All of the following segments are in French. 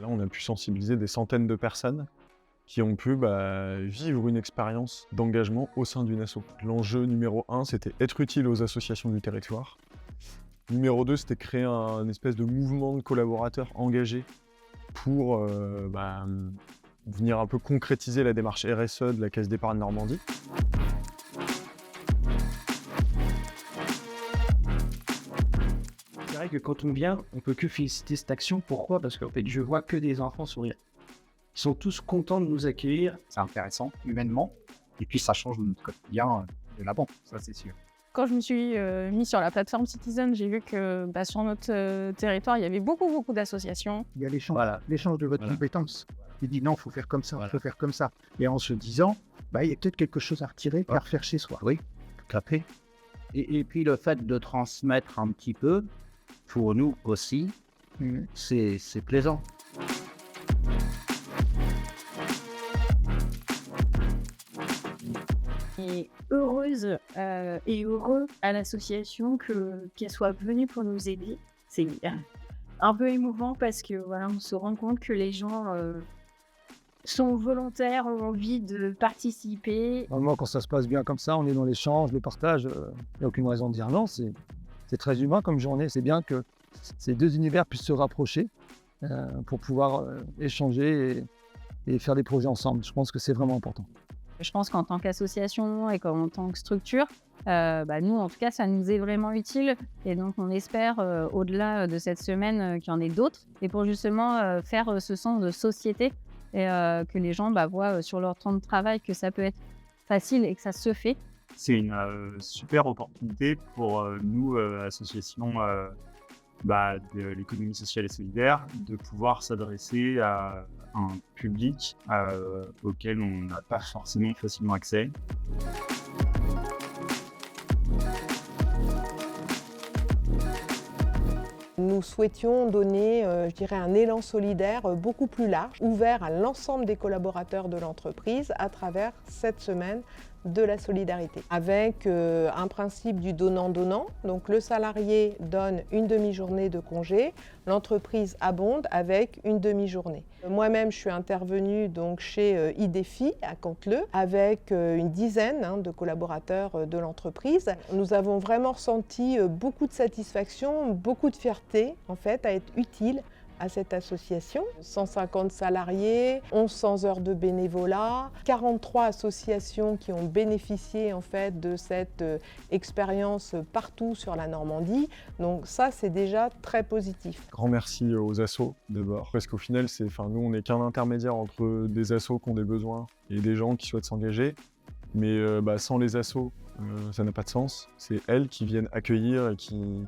Là, on a pu sensibiliser des centaines de personnes qui ont pu vivre une expérience d'engagement au sein d'une asso. L'enjeu numéro 1, c'était être utile aux associations du territoire. Numéro 2, c'était créer un espèce de mouvement de collaborateurs engagés pour venir un peu concrétiser la démarche RSE de la Caisse d'épargne Normandie. C'est vrai que quand on vient, on peut que féliciter cette action. Pourquoi? Parce qu'en fait, je vois que des enfants sourire. Ils sont tous contents de nous accueillir. C'est intéressant, humainement, et puis ça change notre quotidien de la banque, ça c'est sûr. Quand je me suis mis sur la plateforme Citizen, j'ai vu que sur notre territoire, il y avait beaucoup d'associations. Il y a l'échange, Voilà. l'échange de votre compétence. Il dit non, il faut faire comme ça, il faut faire comme ça. Et en se disant, il y a peut-être quelque chose à retirer, à refaire chez soi. Oui, tout à fait. Et puis le fait de transmettre un petit peu, pour nous aussi, c'est plaisant. Et heureuse et heureux à l'association qu'elle soit venue pour nous aider. C'est un peu émouvant parce que voilà, on se rend compte que les gens sont volontaires, ont envie de participer. Normalement, quand ça se passe bien comme ça, on est dans l'échange, le partage, il n'y a aucune raison de dire non. C'est très humain comme journée. C'est bien que ces deux univers puissent se rapprocher pour pouvoir échanger et faire des projets ensemble. Je pense que c'est vraiment important. Je pense qu'en tant qu'association et en tant que structure, nous, en tout cas, ça nous est vraiment utile. Et donc, on espère, au-delà de cette semaine, qu'il y en ait d'autres. Et pour justement faire ce sens de société et que les gens voient sur leur temps de travail que ça peut être facile et que ça se fait. C'est une super opportunité pour nous, associations de l'économie sociale et solidaire, de pouvoir s'adresser à un public auquel on n'a pas forcément facilement accès. Nous souhaitions donner, un élan solidaire beaucoup plus large, ouvert à l'ensemble des collaborateurs de l'entreprise à travers cette semaine de la solidarité. Avec un principe du donnant-donnant, donc le salarié donne une demi-journée de congé, l'entreprise abonde avec une demi-journée. Moi-même, je suis intervenue donc chez IDEFI à Canteleu avec une dizaine de collaborateurs de l'entreprise. Nous avons vraiment ressenti beaucoup de satisfaction, beaucoup de fierté en fait à être utile à cette association. 150 salariés, 1100 heures de bénévolat, 43 associations qui ont bénéficié en fait de cette expérience partout sur la Normandie. Donc ça, c'est déjà très positif. Grand merci aux assos d'abord, parce qu'au final, nous, on n'est qu'un intermédiaire entre des assos qui ont des besoins et des gens qui souhaitent s'engager. Mais sans les assos, ça n'a pas de sens. C'est elles qui viennent accueillir et qui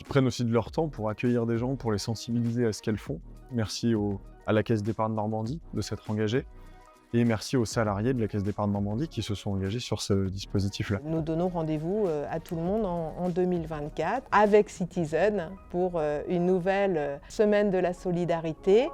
prennent aussi de leur temps pour accueillir des gens, pour les sensibiliser à ce qu'elles font. Merci à la Caisse d'épargne Normandie de s'être engagée. Et merci aux salariés de la Caisse d'épargne Normandie qui se sont engagés sur ce dispositif-là. Nous donnons rendez-vous à tout le monde en 2024 avec Citizen pour une nouvelle semaine de la solidarité.